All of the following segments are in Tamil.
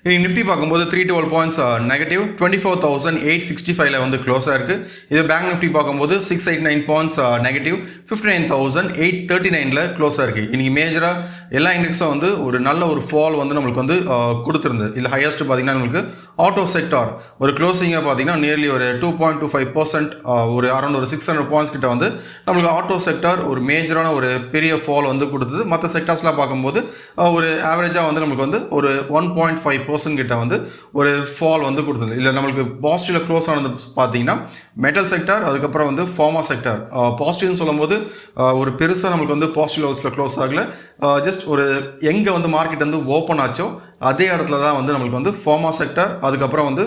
இன்னைக்கு நிஃப்டி பார்க்கும்போது 312 பாயிண்ட்ஸ் நெகட்டிவ் 24,865 வந்து க்ளோஸாக இருக்குது. இது பேங்க் நிஃப்டி பார்க்கும்போது 689 பாயிண்ட்ஸ் நெகட்டிவ் 59,839 க்ளோஸாக இருக்குது. இன்றைக்கி மேஜராக எல்லா இண்டெக்ஸும் வந்து ஒரு நல்ல ஒரு ஃபால் வந்து நம்மளுக்கு வந்து கொடுத்துருந்தது. இதில் ஹையஸ்ட் பார்த்தீங்கன்னா நம்மளுக்கு ஆட்டோ செக்டார் ஒரு க்ளோசிங்காக பார்த்தீங்கன்னா நியர்லி ஒரு 2.25% ஒரு அரௌண்ட் ஒரு 600 பாயிண்ட்ஸ் கிட்ட வந்து நம்மளுக்கு ஆட்டோ செக்டார் ஒரு மேஜரான ஒரு பெரிய ஃபால் வந்து கொடுத்தது. மற்ற செக்டார்ஸ்லாம் பார்க்கும்போது ஒரு ஆவரேஜாக வந்து நம்மளுக்கு வந்து ஒரு 1.5% கிட்ட வந்து ஒரு ஃபால் வந்து கொடுத்தது. இல்லை நம்மளுக்கு பாசிட்டிவ்ல க்ளோஸ் ஆனது பார்த்தீங்கன்னா மெட்டல் செக்டார், அதுக்கப்புறம் வந்து ஃபார்மா செக்டார். பாசிட்டிவ்னு சொல்லும்போது ஒரு பெருசாக நம்மளுக்கு வந்து பாசிட்டிவ் லெவல்ஸில் க்ளோஸ் ஆகல. ஜஸ்ட் ஒரு எங்கே வந்து மார்க்கெட் வந்து ஓப்பன் ஆச்சோ அதே இடத்துல தான் வந்து நம்மளுக்கு வந்து ஃபார்மா செக்டார், அதுக்கப்புறம் வந்து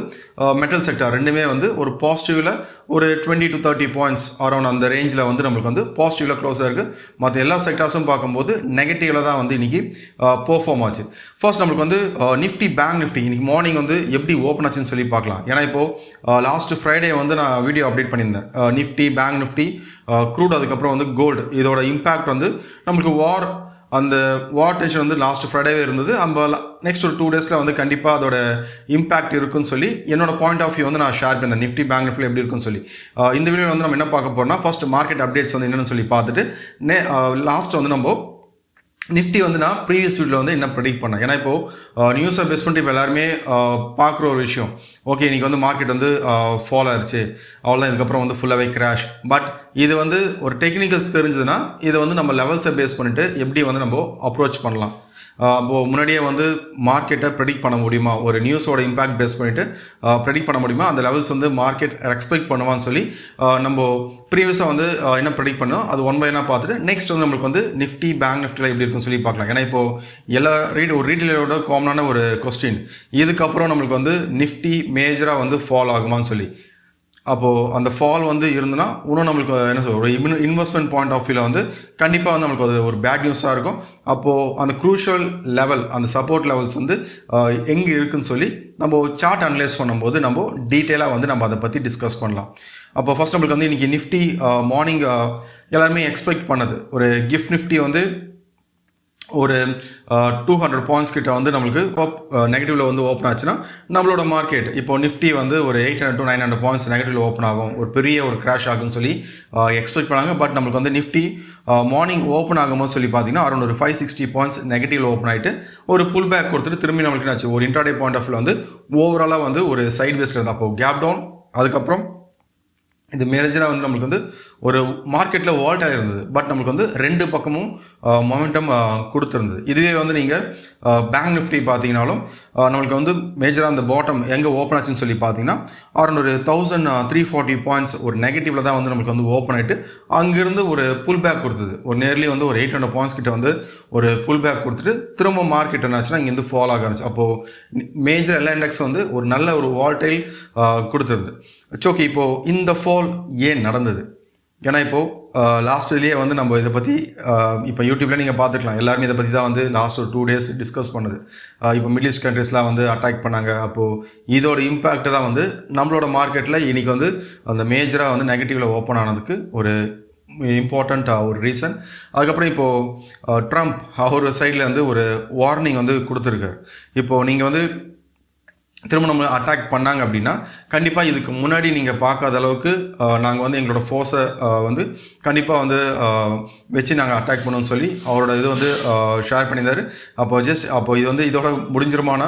மெட்டல் செக்டார் ரெண்டுமே வந்து ஒரு பாசிட்டிவில் ஒரு 20 to 30 பாயிண்ட்ஸ் அரௌண்ட் அந்த ரேஞ்சில் வந்து நம்மளுக்கு வந்து பாசிட்டிவில் க்ளோஸ் ஆகிருக்கு. மற்ற எல்லா செக்டார்ஸும் பார்க்கும்போது நெகட்டிவில் தான் வந்து இன்றைக்கி பெர்ஃபார்ம் ஆச்சு. ஃபர்ஸ்ட் நம்மளுக்கு வந்து நிஃப்டி பேங்க் நிஃப்டி இன்றைக்கி மார்னிங் வந்து எப்படி ஓப்பன் ஆச்சுன்னு சொல்லி பார்க்கலாம். ஏன்னா இப்போது லாஸ்ட் ஃப்ரைடே வந்து நான் வீடியோ அப்டேட் பண்ணியிருந்தேன். நிஃப்டி பேங்க் நிஃப்டி க்ரூட் அதுக்கப்புறம் வந்து கோல்டு இதோட இம்பேக்ட் வந்து நம்மளுக்கு அந்த வார் டென்ஷன் வந்து லாஸ்ட் ஃப்ரைடேவே இருந்தது. நம்ம நெக்ஸ்ட் ஒரு 2 டேஸில் வந்து கண்டிப்பாக அதோட இம்பாக்ட் இருக்குன்னு சொல்லி என்னோட பாயிண்ட் ஆஃப் வியூ வந்து நான் ஷேர் பண்ணேன். நிஃப்டி பேங்க் நிஃப்டி எப்படி இருக்குன்னு சொல்லி இந்த வீடியோ வந்து நம்ம என்ன பார்க்க போறோம்னா ஃபர்ஸ்ட் மார்க்கெட் அப்டேட்ஸ் வந்து என்னென்னு சொல்லி பார்த்துட்டு லாஸ்ட் வந்து நம்ம நிஃப்டி வந்து நான் ப்ரீவியஸ் வீடியோவில் வந்து என்ன ப்ரெடிக்ட் பண்ணேன். ஏன்னா இப்போது நியூஸை பேஸ் பண்ணிட்டு இப்போ எல்லாருமே பார்க்குற ஒரு விஷயம், ஓகே இன்றைக்கி வந்து மார்க்கெட் வந்து ஃபால் ஆயிடுச்சு, அவ்வளோதான், இதுக்கப்புறம் வந்து ஃபுல்லாகவே கிராஷ். பட் இது வந்து ஒரு டெக்னிக்கல்ஸ் தெரிஞ்சதுன்னா இதை வந்து நம்ம லெவல்ஸை பேஸ் பண்ணிவிட்டு எப்படி வந்து நம்ம அப்ரோச் பண்ணலாம். அப்போது முன்னாடியே வந்து மார்க்கெட்டை ப்ரெடிக்ட் பண்ண முடியுமா, ஒரு நியூஸோட இம்பாக்ட் பேஸ் பண்ணிவிட்டு ப்ரெடிக்ட் பண்ண முடியுமா, அந்த லெவல்ஸ் வந்து மார்க்கெட் எக்ஸ்பெக்ட் பண்ணுவான்னு சொல்லி நம்ம ப்ரீவியஸாக வந்து என்ன ப்ரெடிக்ட் பண்ணோம் அது ஒன் பை ஒன்னாக பார்த்துட்டு நெக்ஸ்ட் வந்து நம்மளுக்கு வந்து நிஃப்டி பேங்க் நிஃப்டியில் எப்படி இருக்குன்னு சொல்லி பார்க்கலாம். ஏன்னா இப்போது எல்லா ஒரு ரீட்டெயிலரோட காமனான ஒரு கொஸ்டின், இதுக்கப்புறம் நம்மளுக்கு வந்து நிஃப்டி மேஜராக வந்து ஃபால் ஆகுமான்னு சொல்லி. அப்போது அந்த ஃபால் வந்து இருந்ததுன்னா இன்னும் நம்மளுக்கு என்ன சொல்ற ஒரு இன்வெஸ்ட்மெண்ட் பாயிண்ட் ஆஃப் வியூவில் வந்து கண்டிப்பாக வந்து நம்மளுக்கு அது ஒரு பேட் நியூஸாக இருக்கும். அப்போது அந்த க்ரூஷியல் லெவல் அந்த சப்போர்ட் லெவல்ஸ் வந்து எங்கே இருக்குன்னு சொல்லி நம்ம சார்ட் அனலைஸ் பண்ணும்போது நம்ம டீட்டெயிலாக வந்து நம்ம அதை பற்றி டிஸ்கஸ் பண்ணலாம். அப்போ ஃபர்ஸ்ட் நம்மளுக்கு வந்து இன்றைக்கி நிஃப்டி மார்னிங் எல்லாருமே எக்ஸ்பெக்ட் பண்ணது ஒரு கிஃப்ட் நிஃப்டி வந்து ஒரு 200 பாயிண்ட்ஸ் கிட்ட வந்து நம்மளுக்கு நெகட்டிவ்ல வந்து ஓப்பன் ஆச்சுன்னா நம்மளோட மார்க்கெட் இப்போ நிஃப்டி வந்து ஒரு 800 to 900 பாயிண்ட்ஸ் நெகட்டிவ்ல ஓப்பன் ஆகும், ஒரு பெரிய ஒரு கிராஷ் ஆகும்னு சொல்லி எக்ஸ்பெக்ட் பண்ணாங்க. பட் நம்மளுக்கு வந்து நிஃப்டி மார்னிங் ஓப்பன் ஆகும்போது சொல்லி பார்த்தீங்கன்னா அரௌண்ட் ஒரு 560 பாயிண்ட்ஸ் நெகட்டிவ்ல ஓப்பன் ஆகிட்டு ஒரு புல் பேக் கொடுத்துட்டு திரும்பி நம்மளுக்கு என்னாச்சு ஒரு இன்ட்ராடே பாயிண்ட் ஆஃப் வியூ வந்து ஓவராலாக வந்து ஒரு சைட் வேஸ்ல இருந்தால் அப்போ கேப் டவுன், அதுக்கப்புறம் இது மேஜராக வந்து நம்மளுக்கு வந்து ஒரு மார்க்கெட்டில் வால்ட்டாக இருந்தது. பட் நம்மளுக்கு வந்து ரெண்டு பக்கமும் மொமெண்டம் கொடுத்துருந்தது. இதுவே வந்து நீங்கள் பேங்க் நிஃப்டி பார்த்தீங்கன்னாலும் நம்மளுக்கு வந்து மேஜராக அந்த பாட்டம் எங்கே ஓப்பன் ஆச்சுன்னு சொல்லி பார்த்தீங்கன்னா அரௌண்ட் ஒரு 1340 பாயிண்ட்ஸ் ஒரு நெகட்டிவ்ல தான் வந்து நம்மளுக்கு வந்து ஓப்பன் ஆகிட்டு அங்கேருந்து ஒரு புல் பேக் கொடுத்தது. ஒரு நேர்லி வந்து ஒரு 800 பாயிண்ட்ஸ் கிட்ட வந்து ஒரு புல் பேக் கொடுத்துட்டு திரும்ப மார்க்கெட் என்னாச்சுன்னா இங்கேருந்து ஃபால் ஆக ஆரம்பிச்சு. அப்போது மேஜர் எல்லா இண்டெக்ஸ் வந்து ஒரு நல்ல ஒரு வால்டைல் கொடுத்துருது. ஓகே, இப்போது இந்த ஃபால் ஏன் நடந்தது? ஏன்னா இப்போது லாஸ்ட் இதுலேயே வந்து நம்ம இதை பற்றி இப்போ யூடியூப்ல நீங்கள் பார்த்துக்கலாம், எல்லாருமே இதை பற்றி தான் வந்து லாஸ்ட் ஒரு 2 டேஸ் டிஸ்கஸ் பண்ணுது. இப்போ மிடில் ஈஸ்ட் கண்ட்ரீஸ்லாம் வந்து அட்டாக் பண்ணாங்க. அப்போது இதோட இம்பேக்ட் தான் வந்து நம்மளோட மார்க்கெட்டில் இன்றைக்கி வந்து அந்த மேஜராக வந்து நெகட்டிவில் ஓப்பன் ஆனதுக்கு ஒரு இம்பார்ட்டண்ட் ஒரு ரீசன். அதுக்கப்புறம் இப்போது ட்ரம்ப் அவர் சைடில் வந்து ஒரு வார்னிங் வந்து கொடுத்துருக்காரு. இப்போது நீங்கள் வந்து திரும்ப நம்ம அட்டாக் பண்ணாங்க அப்படின்னா கண்டிப்பாக இதுக்கு முன்னாடி நீங்கள் பார்க்காத அளவுக்கு நாங்கள் வந்து எங்களோட ஃபோர்ஸை வந்து கண்டிப்பாக வந்து வச்சு நாங்கள் அட்டாக் பண்ணோம்னு சொல்லி அவரோட இது வந்து ஷேர் பண்ணியிருந்தார். அப்போ இது வந்து இதோட முடிஞ்சிருமானா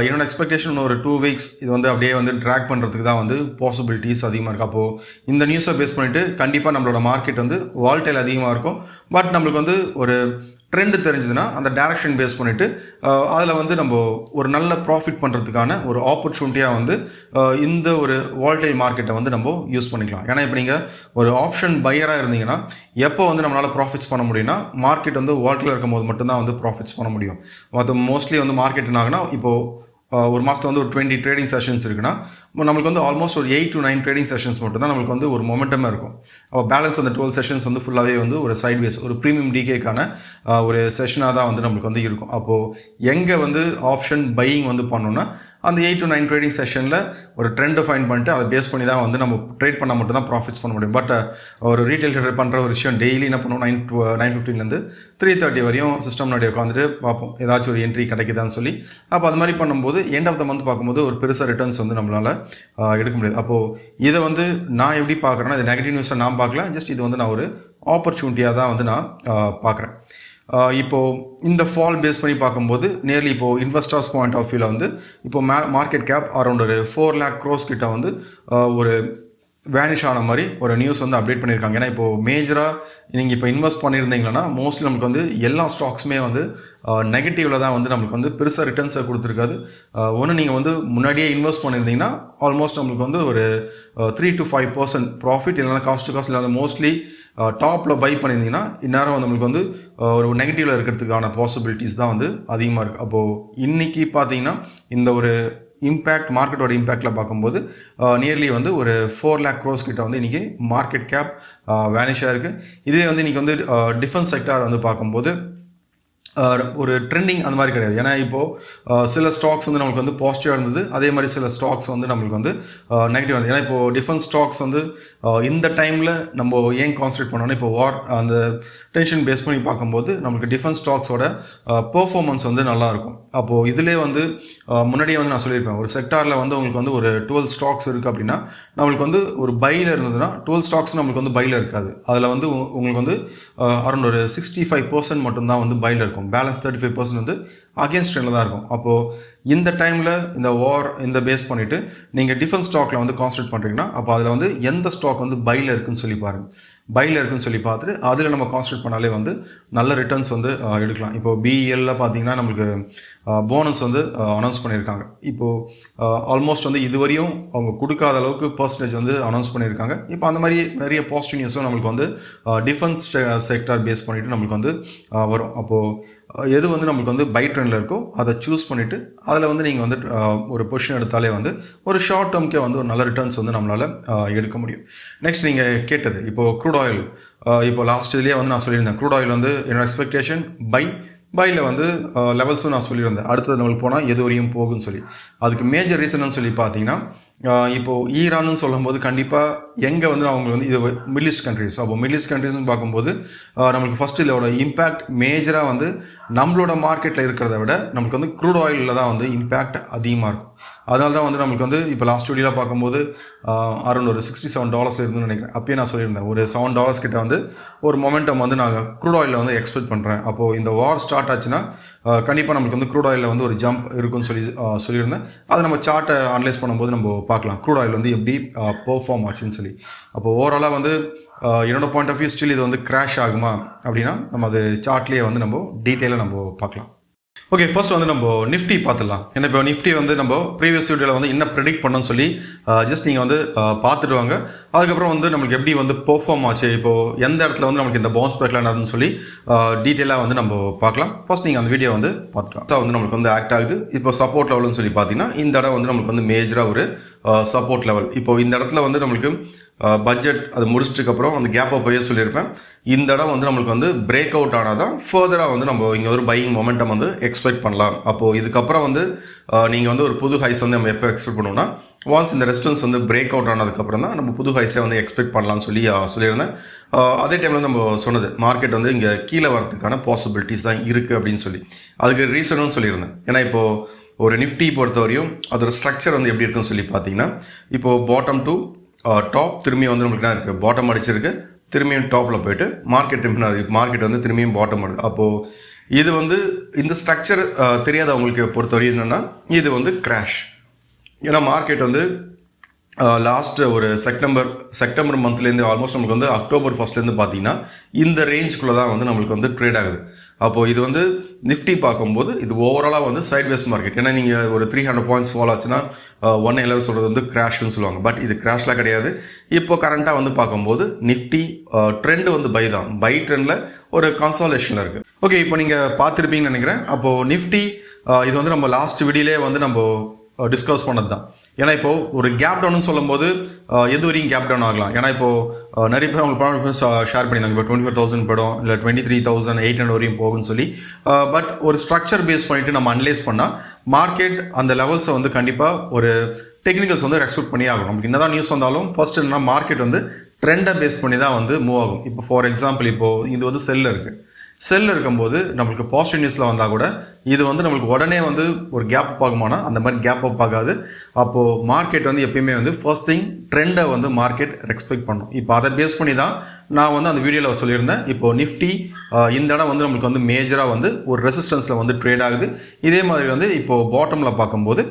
என்னோட எக்ஸ்பெக்டேஷன் ஒரு 2 வீக்ஸ் இது வந்து அப்படியே வந்து ட்ராக் பண்ணுறதுக்கு தான் வந்து பாசிபிலிட்டிஸ் அதிகமாக இருக்குது. அப்போது இந்த நியூஸை பேஸ் பண்ணிவிட்டு கண்டிப்பாக நம்மளோட மார்க்கெட் வந்து வால்டைல் அதிகமாக இருக்கும். பட் நம்மளுக்கு வந்து ஒரு ட்ரெண்டு தெரிஞ்சதுன்னா அந்த டைரக்ஷன் பேஸ் பண்ணிவிட்டு அதில் வந்து நம்ம ஒரு நல்ல ப்ராஃபிட் பண்ணுறதுக்கான ஒரு ஆப்பர்ச்சுனிட்டியாக வந்து இந்த ஒரு வால்டைல் மார்க்கெட்டை வந்து நம்ம யூஸ் பண்ணிக்கலாம். ஏன்னா இப்போ நீங்கள் ஒரு ஆப்ஷன் பையராக இருந்தீங்கன்னா எப்போ வந்து நம்மளால் ப்ராஃபிட்ஸ் பண்ண முடியும்னா மார்க்கெட் வந்து வால்டைல் இருக்கும் போது மட்டும்தான் வந்து ப்ராஃபிட்ஸ் பண்ண முடியும். மற்ற மோஸ்ட்லி வந்து மார்க்கெட் என்ன ஆகுனா இப்போது ஒரு மாதத்தில் வந்து ஒரு 20 ட்ரேடிங் செஷன்ஸ் இருக்குன்னா நம்மளுக்கு வந்து ஆல்மோஸ்ட் ஒரு 8 to 9 ட்ரேடிங் செஷன்ஸ் மட்டும் தான் நம்மளுக்கு வந்து ஒரு மொமெண்டமாக இருக்கும். அப்போ பேலன்ஸ் அந்த 12 செஷன்ஸ் வந்து ஃபுல்லாகவே வந்து ஒரு சைட்வேஸ் ஒரு ப்ரீமியம் டிகேக்கான ஒரு செஷனாக தான் வந்து நம்மளுக்கு வந்து இருக்கும். அப்போது எங்கே வந்து ஆப்ஷன் பையிங் வந்து பண்ணோன்னா அந்த 8 to 9 ட்ரேடிங் செஷனில் ஒரு ட்ரெண்டை ஃபைண்ட் பண்ணிட்டு அதை பேஸ் பண்ணி தான் வந்து நம்ம ட்ரேட் பண்ணால் மட்டும் தான் ப்ராஃபிட்ஸ் பண்ண முடியும். பட் ஒரு ரீட்டைல் ட்ரேடர் பண்ணுற ஒரு விஷயம் டெய்லி என்ன பண்ணுவோம் 9:15 3:30 வரையும் சிஸ்டம் நாடி உட்காந்துட்டு பார்ப்போம் ஏதாச்சும் ஒரு என்ட்ரி கிடைக்குதான்னு சொல்லி. அப்போ அது மாதிரி பண்ணும்போது எண்ட் ஆஃப் த மந்த் பார்க்கும்போது ஒரு பெருசாக ரிட்டர்ன்ஸ் வந்து நம்மளால் எடுக்க முடியாது. அப்போது இதை வந்து நான் எப்படி பார்க்குறேன்னா இது நெகட்டிவ் நியூஸை நான் பார்க்கல, ஜஸ்ட் இது வந்து நான் ஒரு ஆப்பர்ச்சுனிட்டியாக தான் வந்து நான் பார்க்குறேன். இப்போது இந்த ஃபால் பேஸ் பண்ணி பார்க்கும்போது நேர்லி இப்போது இன்வெஸ்டர்ஸ் பாயிண்ட் ஆஃப் வியூவில் வந்து இப்போ மார்க்கெட் கேப் அரௌண்ட் ஒரு 4 lakh crores கிட்ட வந்து ஒரு வேனிஷ் ஆன மாதிரி ஒரு நியூஸ் வந்து அப்டேட் பண்ணியிருக்காங்க. ஏன்னா இப்போது மேஜராக நீங்கள் இப்போ இன்வெஸ்ட் பண்ணியிருந்தீங்கன்னா மோஸ்ட்லி நமக்கு வந்து எல்லா ஸ்டாக்ஸுமே வந்து நெகட்டிவில் தான் வந்து நம்மளுக்கு வந்து பெருசாக ரிட்டர்ன்ஸை கொடுத்துருக்காது. ஒன்று நீங்கள் வந்து முன்னாடியே இன்வெஸ்ட் பண்ணியிருந்தீங்கன்னா ஆல்மோஸ்ட் நம்மளுக்கு வந்து ஒரு 3 to 5% ப்ராஃபிட் இல்லைனா காஸ்ட் இல்லைனா மோஸ்ட்லி டாப்பில் பை பண்ணியிருந்தீங்கன்னா இந்நேரம் வந்து நம்மளுக்கு வந்து ஒரு நெகட்டிவில் இருக்கிறதுக்கான பாசிபிலிட்டிஸ் தான் வந்து அதிகமாக இருக்குது. அப்போது இன்றைக்கி பார்த்தீங்கன்னா இந்த ஒரு இம்பேக்ட் மார்க்கெட்டோட இம்பேக்டில் பார்க்கும்போது நியர்லி வந்து ஒரு 4 lakh crores கிட்ட வந்து இன்றைக்கி மார்க்கெட் கேப் வேனிஷாக இருக்குது. இதுவே வந்து இன்றைக்கி வந்து டிஃபென்ஸ் செக்டார் வந்து பார்க்கும்போது ஒரு ட்ரெண்டிங் அந்த மாதிரி கிடையாது. ஏன்னா இப்போது சில ஸ்டாக்ஸ் வந்து நம்மளுக்கு வந்து பாசிட்டிவாக இருந்தது, அதே மாதிரி சில ஸ்டாக்ஸ் வந்து நம்மளுக்கு வந்து நெகட்டிவ் இருந்தது. ஏன்னா இப்போது டிஃபென்ஸ் ஸ்டாக்ஸ் வந்து இந்த டைமில் நம்ம ஏன் கான்சன்ட்ரேட் பண்ணோன்னா இப்போ வார் அந்த டென்ஷன் பேஸ் பண்ணி பார்க்கும்போது நம்மளுக்கு டிஃபென்ஸ் ஸ்டாக்ஸோட பெர்ஃபார்மன்ஸ் வந்து நல்லாயிருக்கும். அப்போது இதிலே வந்து முன்னாடியே வந்து நான் சொல்லியிருப்பேன் ஒரு செக்டாரில் வந்து உங்களுக்கு வந்து ஒரு 12 ஸ்டாக்ஸ் இருக்குது அப்படின்னா நம்மளுக்கு வந்து ஒரு பையில் இருந்ததுன்னா 12 ஸ்டாக்ஸ் நம்மளுக்கு வந்து பையில் இருக்காது. அதில் வந்து உங்களுக்கு வந்து அரௌண்ட் ஒரு 65% மட்டும்தான் வந்து பையில் இருக்கும். பேலன்ஸ் 35% வந்து அகேன்ஸ்ட் ட்ரெண்டில் தான் இருக்கும். அப்போது இந்த டைமில் இந்த வார் இந்த பேஸ் பண்ணிவிட்டு நீங்கள் டிஃபென்ஸ் ஸ்டாக்கில் வந்து கான்சன்ட்ரேட் பண்ணுறீங்கன்னா அப்போ அதில் வந்து எந்த ஸ்டாக் வந்து பையில் இருக்குன்னு சொல்லி பாருங்கள். பையில் இருக்குன்னு சொல்லி பார்த்துட்டு அதில் நம்ம கான்சன்ட்ரேட் பண்ணாலே வந்து நல்ல ரிட்டர்ன்ஸ் வந்து எடுக்கலாம். இப்போது பிஇஎல்ல பார்த்தீங்கன்னா நம்மளுக்கு போனஸ் வந்து அனௌன்ஸ் பண்ணியிருக்காங்க. இப்போது ஆல்மோஸ்ட் வந்து இதுவரையும் அவங்க கொடுக்காத அளவுக்கு பர்சன்டேஜ் வந்து அனௌன்ஸ் பண்ணியிருக்காங்க. இப்போ அந்த மாதிரி நிறைய பாசிட்டிவ் நியூஸும் நம்மளுக்கு வந்து டிஃபென்ஸ் செக்டார் பேஸ் பண்ணிவிட்டு நம்மளுக்கு வந்து வரும். அப்போது எது வந்து நம்மளுக்கு வந்து பை ட்ரெண்டில் இருக்கோ அதை சூஸ் பண்ணிவிட்டு அதில் வந்து நீங்கள் வந்து ஒரு பொசிஷன் எடுத்தாலே வந்து ஒரு ஷார்ட் டேர்ம்க்கே வந்து ஒரு நல்ல ரிட்டர்ன்ஸ் வந்து நம்மளால் எடுக்க முடியும். நெக்ஸ்ட் நீங்கள் கேட்டது இப்போது க்ரூட் ஆயில், இப்போ லாஸ்ட் இதுலேயே வந்து நான் சொல்லியிருந்தேன் க்ரூட் ஆயில் வந்து என்னோட எக்ஸ்பெக்டேஷன் பையில் வந்து லெவல்ஸும் நான் சொல்லியிருந்தேன். அடுத்தது நம்மளுக்கு போனால் எது வரையும் போகுன்னு சொல்லி. அதுக்கு மேஜர் ரீசன்னு சொல்லி பார்த்தீங்கன்னா இப்போது ஈரான்னு சொல்லும்போது கண்டிப்பாக எங்கே வந்து அவங்க வந்து இது மிடில் ஈஸ்ட் கண்ட்ரிஸ். அப்போ மிடில் ஈஸ்ட் கண்ட்ரிஸ்னு பார்க்கும்போது நம்மளுக்கு ஃபஸ்ட்டு இதோட இம்பேக்ட் மேஜராக வந்து நம்மளோட மார்க்கெட்டில் இருக்கிறத விட நம்மளுக்கு வந்து க்ரூட் ஆயிலில் தான் வந்து இம்பேக்ட் அதிகமாக இருக்கும். அதனால தான் வந்து நம்மளுக்கு வந்து இப்போ லாஸ்ட் வீடியோவில் பார்க்கும்போது அரௌண்ட் ஒரு $67 இருந்துன்னு நினைக்கிறேன். அப்பயே நான் சொல்லியிருந்தேன் ஒரு $7 கிட்ட வந்து ஒரு மொமெண்டம் வந்து நான் க்ரூட் ஆயிலில் வந்து எக்ஸ்பெக்ட் பண்ணுறேன். அப்போது இந்த வார் ஸ்டார்ட் ஆச்சுன்னா கண்டிப்பாக நம்மளுக்கு வந்து க்ரூட் ஆயிலில் வந்து ஒரு ஜம்ப் இருக்குன்னு சொல்லியிருந்தேன். அதை நம்ம சார்ட்டை அனலைஸ் பண்ணும்போது நம்ம பார்க்கலாம் க்ரூட் ஆயில் வந்து எப்படி பெர்ஃபார்ம் ஆச்சுன்னு சொல்லி. அப்போ ஓவராலாக வந்து என்னோடய பாயிண்ட் ஆஃப் வியூ ஸ்டில் இது வந்து கிராஷ் ஆகுமா அப்படின்னா நம்ம அது சார்ட்லேயே வந்து நம்ம டீட்டெயிலாக நம்ம பார்க்கலாம். ஓகே, ஃபர்ஸ்ட் வந்து நம்ம நிஃப்டி பார்த்துடலாம். ஏன்னா இப்போ நிஃப்டி வந்து நம்ம ப்ரீவியஸ் வீடியோவில் வந்து என்ன ப்ரெடிக்ட் பண்ணணும்னு சொல்லி ஜஸ்ட் நீங்கள் வந்து பார்த்துட்டு வாங்க. அதுக்கப்புறம் வந்து நம்மளுக்கு எப்படி வந்து பெர்ஃபார்ம் ஆச்சு, இப்போது எந்த இடத்துல வந்து நமக்கு இந்த பவுன்ஸ் பேக்லாம் என்னதுன்னு சொல்லி டீட்டெயிலாக வந்து நம்ம பார்க்கலாம். ஃபர்ஸ்ட் நீங்கள் அந்த வீடியோ வந்து பார்த்துக்கலாம். வந்து நம்மளுக்கு வந்து ஆக்ட் ஆகுது. இப்போ சப்போர்ட் லெவல்னு சொல்லி பார்த்தீங்கன்னா இந்த இடம் வந்து நம்மளுக்கு வந்து மேஜராக ஒரு சப்போர்ட் லெவல். இப்போது இந்த இடத்துல வந்து நம்மளுக்கு பட்ஜெட் அது முடிச்சிட்டுக்கப்புறம் அந்த கேப்பை போய் சொல்லியிருப்பேன். இந்த இடம் வந்து நம்மளுக்கு வந்து பிரேக் அவுட் ஆனால் தான் ஃபர்தராக வந்து நம்ம இங்கே ஒரு பையிங் மொமெண்டம் வந்து எக்ஸ்பெக்ட் பண்ணலாம். அப்போது இதுக்கப்புறம் வந்து நீங்கள் வந்து ஒரு புது ஹைஸ் வந்து நம்ம எப்போ எக்ஸ்பெக்ட் பண்ணுவோம்னா ஒன்ஸ் இந்த ரெசிஸ்டன்ஸ் வந்து பிரேக் அவுட் ஆனதுக்கப்புறம் தான் நம்ம புது ஹைஸை வந்து எக்ஸ்பெக்ட் பண்ணலாம்னு சொல்லியிருந்தேன். அதே டைமில் நம்ம சொன்னது மார்க்கெட் வந்து இங்கே கீழே வரதுக்கான பாசிபிலிட்டிஸ் தான் இருக்குது அப்படின்னு சொல்லி அதுக்கு ரீசனும் சொல்லியிருந்தேன். ஏன்னா இப்போது ஒரு நிஃப்டி பொறுத்தவரையும் அதோட ஸ்ட்ரக்சர் வந்து எப்படி இருக்குன்னு சொல்லி பார்த்தீங்கன்னா இப்போது பாட்டம் டு டாப் திரும்பி வந்து நம்மளுக்கு என்ன இருக்குது பாட்டம் அடிச்சிருக்கு, திரும்பியும் டாப்பில் போயிட்டு மார்க்கெட் வந்து திரும்பியும் பாட்டம் ஆடுது. அப்போது இது வந்து இந்த ஸ்ட்ரக்சர் தெரியாதவங்களுக்கு பொறுத்தவரையும் என்னென்னா இது வந்து கிராஷ். ஏன்னா மார்க்கெட் வந்து லாஸ்ட் ஒரு செப்டம்பர் மந்த்லேருந்து ஆல்மோஸ்ட் நம்மளுக்கு வந்து அக்டோபர் ஃபர்ஸ்ட்லேருந்து பார்த்தீங்கன்னா இந்த ரேஞ்சுக்குள்ளே தான் வந்து நம்மளுக்கு வந்து ட்ரேட் ஆகுது. அப்போது இது வந்து நிஃப்டி பார்க்கும்போது இது ஓவராலாக வந்து சைட்வேஸ் மார்க்கெட். ஏன்னா நீங்கள் ஒரு 300 பாயிண்ட்ஸ் ஃபால் ஆச்சுன்னா எல்லாரும் சொல்கிறது வந்து கிராஷ்னு சொல்லுவாங்க. பட் இது கிராஷ்லாம் கிடையாது. இப்போ கரண்ட்டாக வந்து பார்க்கும்போது நிஃப்டி ட்ரெண்ட் வந்து பை ட்ரெண்டில் ஒரு கன்சாலேஷனில் இருக்குது. ஓகே, இப்போ நீங்கள் பார்த்துருப்பீங்கன்னு நினைக்கிறேன். அப்போது நிஃப்டி இது வந்து நம்ம லாஸ்ட் வீடியோலே வந்து நம்ம டிஸ்கஸ் பண்ணது தான். ஏன்னா இப்போது ஒரு கேப் டவுன்னு சொல்லும்போது எது வரையும் கேப் டவுன் ஆகலாம். ஏன்னா இப்போது நிறைய பேர் அவங்க படம் ஷேர் பண்ணியிருந்தாங்க. இப்போ 24,000 படம் இல்லை 23,800 வரையும் போகுன்னு சொல்லி. பட் ஒரு ஸ்ட்ரக்சர் பேஸ் பண்ணிவிட்டு நம்ம அனலைஸ் பண்ணால் மார்க்கெட் அந்த லெவல்ஸை வந்து கண்டிப்பாக ஒரு டெக்னிக்கல்ஸ் வந்து ரெஸ்பெக்ட் பண்ணி ஆகும். நமக்கு என்னதான் நியூஸ் வந்தாலும் ஃபர்ஸ்ட் என்னன்னா மார்க்கெட் வந்து ட்ரெண்டை பேஸ் பண்ணி தான் வந்து மூவ் ஆகும். இப்போ ஃபார் எக்ஸாம்பிள் இப்போது இது வந்து செல்லில் இருக்குது. செல் இருக்கும்போது நம்மளுக்கு பாசிட்டிவ் நியூஸில் வந்தால் கூட இது வந்து நம்மளுக்கு உடனே வந்து ஒரு கேப் அப் ஆகுமானா அந்த மாதிரி கேப் அப் ஆகாது. அப்போது மார்க்கெட் வந்து எப்பயுமே வந்து ஃபர்ஸ்ட் திங் ட்ரெண்டை வந்து மார்க்கெட் ரெஸ்பெக்ட் பண்ணும். இப்போ அதை பேஸ் பண்ணி தான் நான் வந்து அந்த வீடியோவில் சொல்லியிருந்தேன். இப்போது நிஃப்டி இந்த இடம் வந்து நம்மளுக்கு வந்து மேஜராக வந்து ஒரு ரெசிஸ்டன்ஸில் வந்து ட்ரேட் ஆகுது. இதே மாதிரி வந்து இப்போது பாட்டமில் பார்க்கும்போது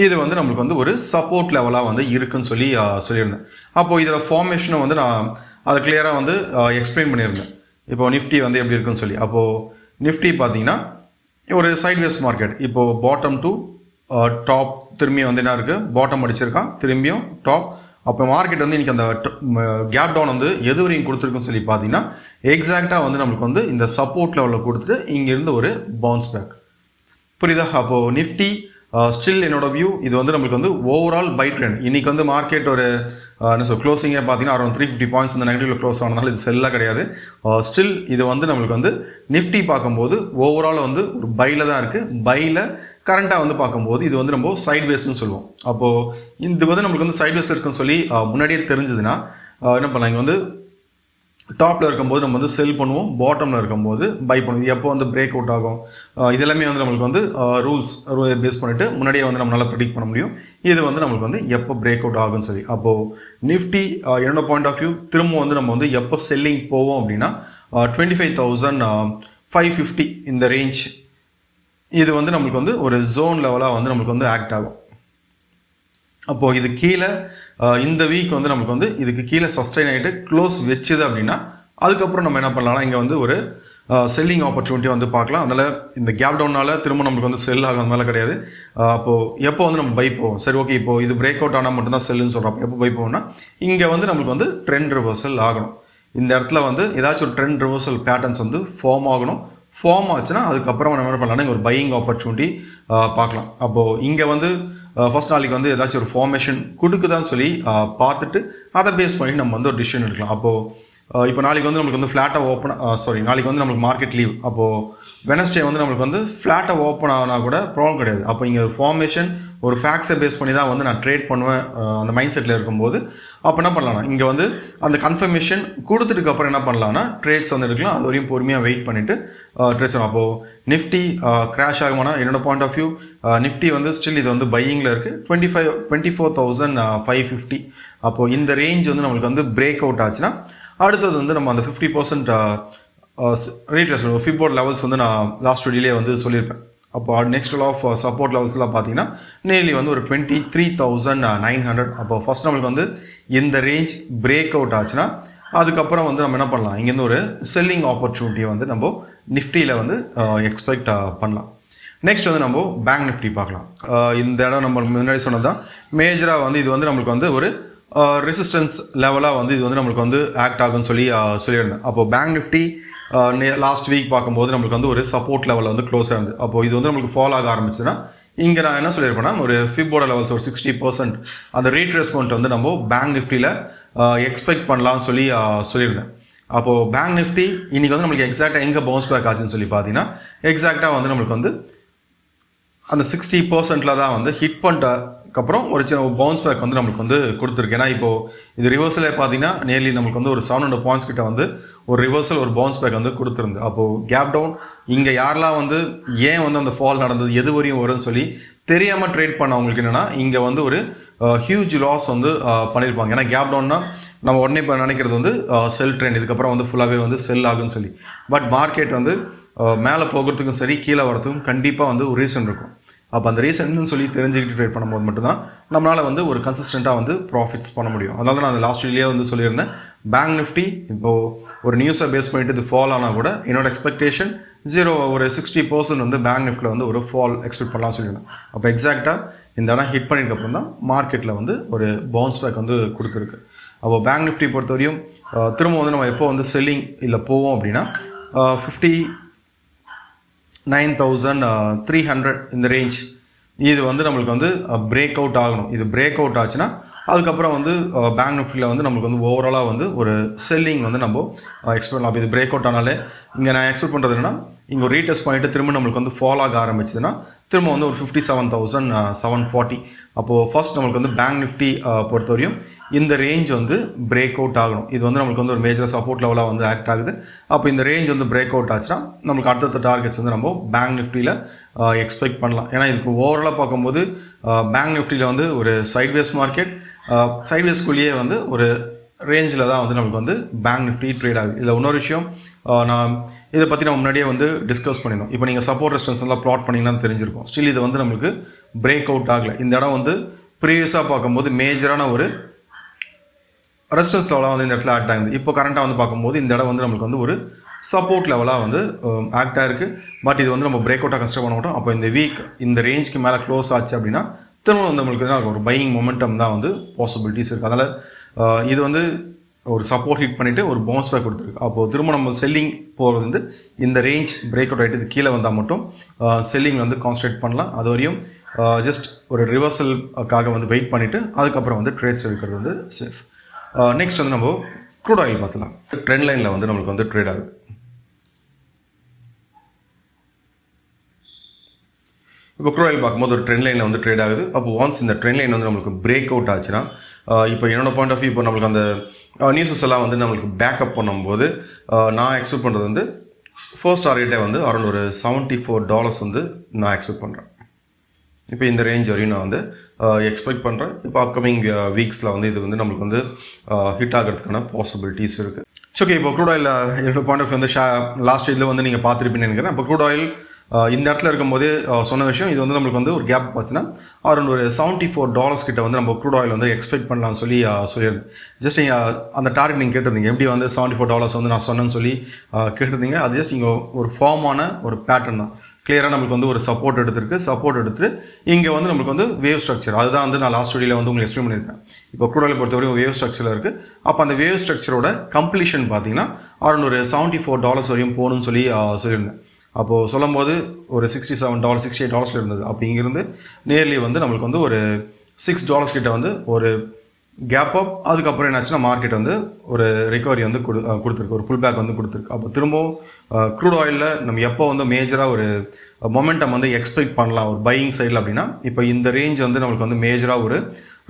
இது வந்து நம்மளுக்கு வந்து ஒரு சப்போர்ட் லெவலாக வந்து இருக்குன்னு சொல்லியிருந்தேன். அப்போது இதில் ஃபார்மேஷனை வந்து நான் அதை கிளியராக வந்து எக்ஸ்பிளைன் பண்ணியிருந்தேன். இப்போது நிஃப்டி வந்து எப்படி இருக்குன்னு சொல்லி. அப்போது நிஃப்டி பார்த்தீங்கன்னா ஒரு சைட்வேஸ் மார்க்கெட். இப்போது பாட்டம் டு டாப் திரும்பியும் வந்து என்ன இருக்குது, பாட்டம் அடிச்சிருக்கான், திரும்பியும் டாப். அப்போ மார்க்கெட் வந்து இன்றைக்கி அந்த கேப் டவுன் வந்து எது வரையும் கொடுத்துருக்குன்னு சொல்லி பார்த்தீங்கன்னா எக்ஸாக்டாக வந்து நம்மளுக்கு வந்து இந்த சப்போர்ட் லெவலில் கொடுத்துட்டு இங்கேருந்து ஒரு பவுன்ஸ் பேக். புரியுதா? அப்போது நிஃப்டி ஸ்டில் என்னோட வியூ இது வந்து நம்மளுக்கு வந்து ஓவரால் பை ட்ரெண்ட். இன்றைக்கி வந்து மார்க்கெட் ஒரு என்ன சொல் க்ளோசிங்கே பார்த்தீங்கன்னா அரௌண்ட் 350 பாயிண்ட்ஸ் இந்த நெகட்டிவ்ல க்ளோஸ் ஆனதுனால இது செல்லாக கிடையாது. ஸ்டில் இது வந்து நம்மளுக்கு வந்து நிஃப்டி பார்க்கும்போது ஓவரால் வந்து ஒரு பையில் தான் இருக்குது. பையில் கரண்ட்டாக வந்து பார்க்கும்போது இது வந்து நம்ம சைட்வேஸ்ன்னு சொல்லுவோம். அப்போது இது வந்து நம்மளுக்கு வந்து சைட்வேஸில் இருக்குன்னு சொல்லி முன்னாடியே தெரிஞ்சதுன்னா என்ன பண்ணலாம், இங்கே வந்து டாப்பில் இருக்கும்போது நம்ம வந்து செல் பண்ணுவோம், பாட்டமில் இருக்கும்போது பை பண்ணுவோம். இது எப்போ வந்து பிரேக் அவுட் ஆகும் இதெல்லாமே வந்து நம்மளுக்கு வந்து ரூல்ஸ் பேஸ் பண்ணிவிட்டு முன்னாடியே வந்து நம்மளால் ப்ரெடிக்ட் பண்ண முடியும். இது வந்து நம்மளுக்கு வந்து எப்போ பிரேக் அவுட் ஆகும்னு சொல்லி. அப்போது நிஃப்டி என்னோட பாயிண்ட் ஆஃப் வியூ திரும்ப வந்து நம்ம வந்து எப்போ செல்லிங் போவோம் அப்படின்னா 25,550 இந்த ரேஞ்ச். இது வந்து நம்மளுக்கு வந்து ஒரு ஜோன் லெவலாக வந்து நம்மளுக்கு வந்து ஆக்ட் ஆகும். அப்போது இது கீழே இந்த வீக் வந்து நமக்கு வந்து இதுக்கு கீழே சஸ்டைன் ஆகிட்டு க்ளோஸ் வச்சுது அப்படின்னா அதுக்கப்புறம் நம்ம என்ன பண்ணலாம்னா இங்கே வந்து ஒரு செல்லிங் ஆப்பர்ச்சுனிட்டி வந்து பார்க்கலாம். அதில் இந்த கேப் டவுனால் திரும்ப நம்மளுக்கு வந்து செல் ஆகாத மேலே கிடையாது. அப்போது எப்போ வந்து நம்ம பை போவோம், சரி ஓகே இப்போது இது பிரேக் அவுட் ஆனால் மட்டும்தான் செல்லுன்னு சொல்கிறோம். எப்போ பை போவோம்னா இங்கே வந்து நம்மளுக்கு வந்து ட்ரெண்ட் ரிவர்சல் ஆகணும். இந்த இடத்துல வந்து ஏதாச்சும் ஒரு ட்ரெண்ட் ரிவர்சல் பேட்டர்ன்ஸ் வந்து ஃபார்ம் ஆகணும். ஃபார்ம் ஆச்சுன்னா அதுக்கப்புறம் நம்ம என்ன பண்ணலாம்னா ஒரு பையிங் ஆப்பர்ச்சுனிட்டி பார்க்கலாம். அப்போது இங்கே வந்து ஃபர்ஸ்ட் நாளைக்கு வந்து ஏதாச்சும் ஒரு ஃபார்மேஷன் கொடுக்குதான்னு சொல்லி பார்த்துட்டு அதை பேஸ் பண்ணி நம்ம வந்து ஒரு டிசிஷன் எடுக்கலாம். அப்போது இப்போ நாளைக்கு வந்து நம்மளுக்கு வந்து ஃப்ளாட்டாக நாளைக்கு வந்து நம்மளுக்கு மார்க்கெட் லீவ். அப்போது வெனஸ்டே வந்து நம்மளுக்கு வந்து ஃப்ளாட்டாக ஓப்பன் ஆனால் கூட ப்ராப்ளம் கிடையாது. அப்போ இங்கே ஒரு ஃபார்மேஷன் ஒரு ஃபேக்ஸை பேஸ் பண்ணி தான் வந்து நான் ட்ரேட் பண்ணுவேன் அந்த மைண்ட் செட்டில் இருக்கும்போது அப்போ என்ன பண்ணலாம்னா இங்கே வந்து அந்த கன்ஃபர்மேஷன் கொடுத்துட்டுக்கு அப்புறம் என்ன பண்ணலாம்னா ட்ரேட்ஸ் வந்து எடுக்கலாம். அது வரையும் பொறுமையாக வெயிட் பண்ணிவிட்டு ட்ரேட்ஸ் பண்ணலாம். அப்போது நிஃப்டி கிராஷ் ஆகுமானா என்னோட பாயிண்ட் ஆஃப் வியூ நிஃப்டி வந்து ஸ்டில் இது வந்து பையிங்கில் இருக்குது 24,550. அப்போது இந்த ரேஞ்ச் வந்து நம்மளுக்கு வந்து பிரேக் அவுட் ஆச்சுன்னா அடுத்தது வந்து நம்ம அந்த 50% ரீட்ரேஸ் ஃபிபோர்ட் லெவல்ஸ் வந்து நான் லாஸ்ட் வீடியோலே வந்து சொல்லியிருப்பேன். அப்போ நெக்ஸ்ட் லெவல் ஆஃப் சப்போர்ட் லெவல்ஸ்லாம் பார்த்தீங்கன்னா நியர்லி வந்து ஒரு 23,900. அப்போ ஃபர்ஸ்ட் நம்மளுக்கு வந்து இந்த ரேஞ்ச் பிரேக் அவுட் ஆச்சுன்னா அதுக்கப்புறம் வந்து நம்ம என்ன பண்ணலாம், இங்கேருந்து ஒரு செல்லிங் ஆப்பர்ச்சுனிட்டியை வந்து நம்ம நிஃப்டியில் வந்து எக்ஸ்பெக்ட் பண்ணலாம். நெக்ஸ்ட் வந்து நம்ம பேங்க் நிஃப்டி பார்க்கலாம். இந்த இடம் நம்ம முன்னாடி சொன்னது தான் மேஜராக வந்து இது வந்து நம்மளுக்கு வந்து ஒரு ரெசிஸ்டன்ஸ் லெவலாக வந்து இது வந்து நம்மளுக்கு வந்து ஆக்ட் ஆகுன்னு சொல்லியிருந்தேன். அப்போது பேங்க் நிஃப்டி லாஸ்ட் வீக் பார்க்கும்போது நம்மளுக்கு வந்து ஒரு சப்போர்ட் லெவலில் வந்து க்ளோஸ் ஆகுது. அப்போது இது வந்து நம்மளுக்கு ஃபால் ஆக ஆரம்பிச்சுன்னா இங்கே நான் என்ன சொல்லியிருப்பேன்னா ஒரு ஃபிபோட லெவல்ஸ் ஒரு 60% அந்த ரீட்ரேஸ்மெண்ட் வந்து நம்ம பேங்க் நிஃப்டியில் எக்ஸ்பெக்ட் பண்ணலாம்னு சொல்லியிருந்தேன். அப்போது பேங்க் நிஃப்டி இன்றைக்கி வந்து நம்மளுக்கு எக்ஸாக்டாக எங்கே பவுன்ஸ் பேக் ஆச்சுன்னு சொல்லி பார்த்தீங்கன்னா எக்ஸாக்டாக வந்து நம்மளுக்கு வந்து அந்த 60% தான் வந்து ஹிட் பண்ணிட்டதுக்கப்புறம் ஒரு பவுன்ஸ் பேக் வந்து நம்மளுக்கு வந்து கொடுத்துருக்கு. ஏன்னா இப்போது இது ரிவர்சலே பார்த்தீங்கன்னா நியர்லி நம்மளுக்கு வந்து ஒரு 700 பாயிண்ட்ஸ் கிட்ட வந்து ஒரு ரிவர்சல் ஒரு பவுன்ஸ் பேக் வந்து கொடுத்துருந்து. அப்போது கேப் டவுன் இங்கே யாரெல்லாம் வந்து ஏன் வந்து அந்த ஃபால் நடந்தது எது வரையும் வரும்னு சொல்லி தெரியாமல் ட்ரேட் பண்ணவங்களுக்கு என்னென்னா இங்கே வந்து ஒரு ஹியூஜ் லாஸ் வந்து பண்ணியிருப்பாங்க. ஏன்னா கேப் டவுன்னா நம்ம உடனே இப்போ நினைக்கிறது வந்து செல் ட்ரெண்ட் இதுக்கப்புறம் வந்து ஃபுல்லாகவே வந்து செல் ஆகுன்னு சொல்லி. பட் மார்க்கெட் வந்து மேலே போகிறதுக்கும் சரி கீழே வரதுக்கும் கண்டிப்பாக வந்து ஒரு ரீசன் இருக்கும். அப்போ அந்த ரீசன்னு சொல்லி தெரிஞ்சுக்கிட்டு ட்ரேட் பண்ணும்போது மட்டும்தான் நம்மளால் வந்து ஒரு கன்சிஸ்டண்ட்டாக வந்து ப்ராஃபிட்ஸ் பண்ண முடியும். அதனால தான் நான் அந்த லாஸ்ட் வீடியோவே வந்து சொல்லியிருந்தேன் பேங்க் நிஃப்டி இப்போது ஒரு நியூஸை பேஸ் பண்ணிட்டு இது ஃபால் ஆனால் கூட என்னோட எக்ஸ்பெக்டேஷன் ஒரு 60% வந்து பேங்க் நிஃப்டியில் வந்து ஒரு ஃபால் எக்ஸ்பெக்ட் பண்ணலாம் சொல்லியிருந்தேன். அப்போ எக்ஸாக்டாக இந்த இடம் ஹிட் பண்ணியிருக்கப்புறம் தான் மார்க்கெட்டில் வந்து ஒரு பவுன்ஸ் பேக் வந்து கொடுத்துருக்கு. அப்போ பேங்க் நிஃப்டி பொறுத்தவரையும் திரும்ப வந்து நம்ம எப்போ வந்து செல்லிங் இல்லை போவோம் அப்படின்னா 59,300 இந்த ரேஞ்ச் இது வந்து நம்மளுக்கு வந்து பிரேக் அவுட் ஆகணும். இது பிரேக் அவுட் ஆச்சுன்னா அதுக்கப்புறம் வந்து பேங்க் நிஃப்டியில் வந்து நம்மளுக்கு வந்து ஓவராலாக வந்து ஒரு செல்லிங் வந்து நம்ம எக்ஸ்பெக்ட் பண்ணலாம். அப்போ இது பிரேக் அவுட் ஆனாலே இங்கே நான் எக்ஸ்பெக்ட் பண்ணுறது என்னன்னா, இங்கே ஒரு ரீடெஸ்ட் பண்ணிவிட்டு திரும்ப நம்மளுக்கு வந்து ஃபால் ஆக ஆரம்பிச்சதுன்னா திரும்ப வந்து ஒரு 57,740. அப்போது ஃபர்ஸ்ட் நம்மளுக்கு வந்து பேங்க் நிஃப்டி பொறுத்தவரையும் இந்த ரேஞ்ச் வந்து பிரேக் அவுட் ஆகணும். இது வந்து நம்மளுக்கு வந்து ஒரு மேஜர் சப்போர்ட் லெவலாக வந்து ஆக்ட் ஆகுது. அப்போ இந்த ரேஞ்ச் வந்து பிரேக் அவுட் ஆச்சுன்னா நம்மளுக்கு அடுத்த டார்கெட்ஸ் வந்து நம்ம பேங்க் நிஃப்டியில் எக்ஸ்பெக்ட் பண்ணலாம். ஏன்னா இதுக்கு ஓவராலாக பார்க்கும்போது பேங்க் நிஃப்டியில் வந்து ஒரு சைட்வேஸ் மார்க்கெட், சைட்வேஸ்குள்ளேயே வந்து ஒரு ரேஞ்சில் தான் வந்து நமக்கு வந்து பேங்க் நிஃப்டி ட்ரேட் ஆகுது. இதில் இன்னொரு விஷயம், நான் இதை பற்றி நம்ம முன்னாடியே வந்து டிஸ்கஸ் பண்ணியிருந்தோம். இப்போ நீங்கள் சப்போர்ட் ரெசிஸ்டன்ஸ் எல்லாம் ப்ளாட் பண்ணிங்கன்னா தெரிஞ்சிருக்கும். ஸ்டில் இது வந்து நம்மளுக்கு பிரேக் அவுட் ஆகலை. இந்த இடம் வந்து ப்ரீவியஸாக பார்க்கும்போது மேஜரான ஒரு ரெசிஸ்டன்ஸ் லெவலாக வந்து இந்த இடத்துல ஆக்ட் ஆகுது. இப்போ கரண்ட்டாக வந்து பார்க்கும்போது இந்த இடம் வந்து நம்மளுக்கு வந்து ஒரு சப்போர்ட் லெவலாக வந்து ஆக்ட் ஆகிருக்கு. பட் இது வந்து நம்ம பிரேக் அவுட்டாக கன்சிடர் பண்ண மாட்டோம். அப்போ இந்த வீக் இந்த ரேஞ்சுக்கு மேலே க்ளோஸ் ஆச்சு அப்படின்னா திரும்ப வந்து நம்மளுக்கு ஒரு பையிங் மொமெண்டம் தான் வந்து பாசிபிலிட்டிஸ் இருக்குது. அதனால் இது வந்து ஒரு சப்போர்ட் ஹிட் பண்ணிவிட்டு ஒரு பவுன்ஸ் பேக் கொடுத்துருக்கு. அப்போது திரும்ப நம்ம செல்லிங் போகிறது வந்து இந்த ரேஞ்ச் பிரேக் அவுட் ஆகிட்டு இது கீழே வந்தால் மட்டும் செல்லிங் வந்து கான்சன்ட்ரேட் பண்ணலாம். அது வரையும் ஜஸ்ட் ஒரு ரிவர்சலுக்காக வந்து வெயிட் பண்ணிவிட்டு அதுக்கப்புறம் வந்து ட்ரேட்ஸ் எடுக்கிறது வந்து சேஃப். நெக்ஸ்ட் வந்து நம்ம க்ரூட் ஆயில் பார்த்துலாம். ட்ரெண்ட் லைனில் வந்து நம்மளுக்கு வந்து ட்ரேட் ஆகுது. இப்போ க்ரூட் ஆயில் பார்க்கும்போது ஒரு ட்ரெண்ட் லைனில் வந்து ட்ரேட் ஆகுது. அப்போ ஒன்ஸ் இந்த ட்ரெண்ட் லைன் வந்து நம்மளுக்கு பிரேக் அவுட் ஆச்சுன்னா, இப்போ என்னோட பாயிண்ட் ஆஃப் வியூ, இப்போ நம்மளுக்கு அந்த நியூஸஸ் எல்லாம் வந்து நம்மளுக்கு பேக்கப் பண்ணும்போது நான் எக்ஸ்பெக்ட் பண்ணுறது வந்து ஃபர்ஸ்ட் டார்கெட்டே வந்து அரௌண்ட் ஒரு $74 வந்து நான் எக்ஸ்பெக்ட் பண்ணுறேன். இப்போ இந்த ரேஞ்ச் வரையும் நான் வந்து எக்ஸ்பெக்ட் பண்ணுறேன். இப்போ அப்கமிங் வீக்ஸில் வந்து இது வந்து நம்மளுக்கு வந்து ஹிட் ஆகிறதுக்கான பாசிபிலிட்டிஸ் இருக்குது. ஓகே, இப்போ க்ரூட் ஆயில் என்னோட பாயிண்ட் ஆஃப் வியூ வந்து லாஸ்ட் இதில் வந்து நீங்கள் பார்த்துருப்பீங்கன்னு நினைக்கிறேன். இப்போ க்ரூட் ஆயில் இந்த இடத்துல இருக்கும்போது சொன்ன விஷயம், இது வந்து நம்மளுக்கு வந்து ஒரு கேப் பார்த்துன்னா அரௌண்ட் ஒரு $74 கிட்ட வந்து நம்ம க்ரூட் ஆயில் வந்து எக்ஸ்பெக்ட் பண்ணலாம்னு சொல்லியிருந்தேன். ஜஸ்ட் நீங்கள் அந்த டார்கெட் நீங்கள் கேட்டிருந்தீங்க, எப்படி வந்து $74 வந்து நான் சொன்னேன்னு சொல்லி கேட்டிருந்தீங்க. அது ஜஸ்ட் இங்கே ஒரு ஃபார்மான ஒரு பேட்டர்ன் தான். கிளியராக நம்மளுக்கு வந்து ஒரு சப்போர்ட் எடுத்துட்டு இங்கே வந்து நம்மளுக்கு வந்து வேவ் ஸ்ட்ரக்சர், அதுதான் வந்து நான் லாஸ்ட் வீடியோவில் வந்து உங்களுக்கு எக்ஸ்பிளைன் பண்ணியிருக்கேன். இப்போ க்ரூட் ஆயில் பொறுத்தவரைக்கும் வேவ் ஸ்ட்ரக்சரில் இருக்குது. அப்போ அந்த வேவ் ஸ்ட்ரக்சரோட கம்ப்ளீஷன் பார்த்தீங்கன்னா அரௌண்ட் ஒரு $74 வரையும் போகணும்னு சொல்லியிருந்தேன். அப்போது சொல்லும் போது ஒரு $67 $68 இருந்தது. அப்போ இங்கேருந்து நேர்லி வந்து நம்மளுக்கு வந்து ஒரு $6 கிட்ட வந்து ஒரு கேப் அப், அதுக்கப்புறம் என்னாச்சுன்னா மார்க்கெட் வந்து ஒரு ரிகவரி வந்து கொடுத்துருக்கு, ஒரு புல் பேக் வந்து கொடுத்துருக்கு. அப்போ திரும்பவும் க்ரூட் ஆயிலில் நம்ம எப்போ வந்து மேஜராக ஒரு மொமெண்டம் வந்து எக்ஸ்பெக்ட் பண்ணலாம் ஒரு பையிங் சைடில் அப்படின்னா, இப்போ இந்த ரேஞ்ச் வந்து நம்மளுக்கு வந்து மேஜராக ஒரு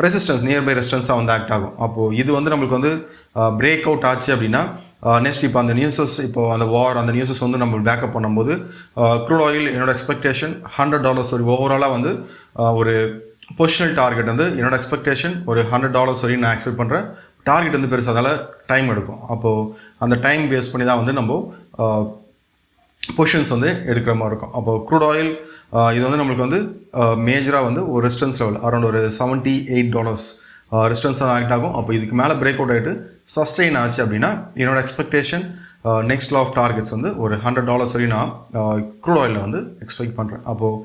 ரெசிஸ்டன்ஸ், நியர்பை ரெசிஸ்டன்ஸாக வந்து ஆக்ட் ஆகும். அப்போது இது வந்து நம்மளுக்கு வந்து பிரேக் அவுட் ஆச்சு அப்படின்னா நெக்ஸ்ட் இப்போ அந்த நியூஸஸ், இப்போ அந்த வார், அந்த நியூஸஸ் வந்து நம்ம பேக்கப் பண்ணும்போது க்ரூட் ஆயில் என்னோட எக்ஸ்பெக்டேஷன் $100 வரை ஓவராலாக வந்து ஒரு பொசிஷனல் டார்கெட் வந்து என்னோட எக்ஸ்பெக்டேஷன் ஒரு $100 வரையும் நான் எக்ஸ்பெக்ட் பண்ணுறேன். டார்கெட் வந்து பெருசு, அதனால் டைம் எடுக்கும். அப்போது அந்த டைம் பேஸ் பண்ணி தான் வந்து நம்ம பொசிஷன்ஸ் வந்து எடுக்கிற மாதிரி இருக்கும். அப்போ க்ரூட் ஆயில் இது வந்து நம்மளுக்கு வந்து மேஜராக வந்து ஒரு ரெசிஸ்டன்ஸ் லெவல் அரௌண்ட் ஒரு $78 ரெசிஸ்டன்ஸ் தான் ஆக்ட் ஆகும். அப்போ இதுக்கு மேலே பிரேக் அவுட் ஆகிட்டு சஸ்டெயின் ஆச்சு அப்படின்னா என்னோடய expectation next lot of targets வந்து ஒரு $100 வரையும் நான் க்ரூட் ஆயிலில் வந்து எக்ஸ்பெக்ட் பண்ணுறேன். அப்போது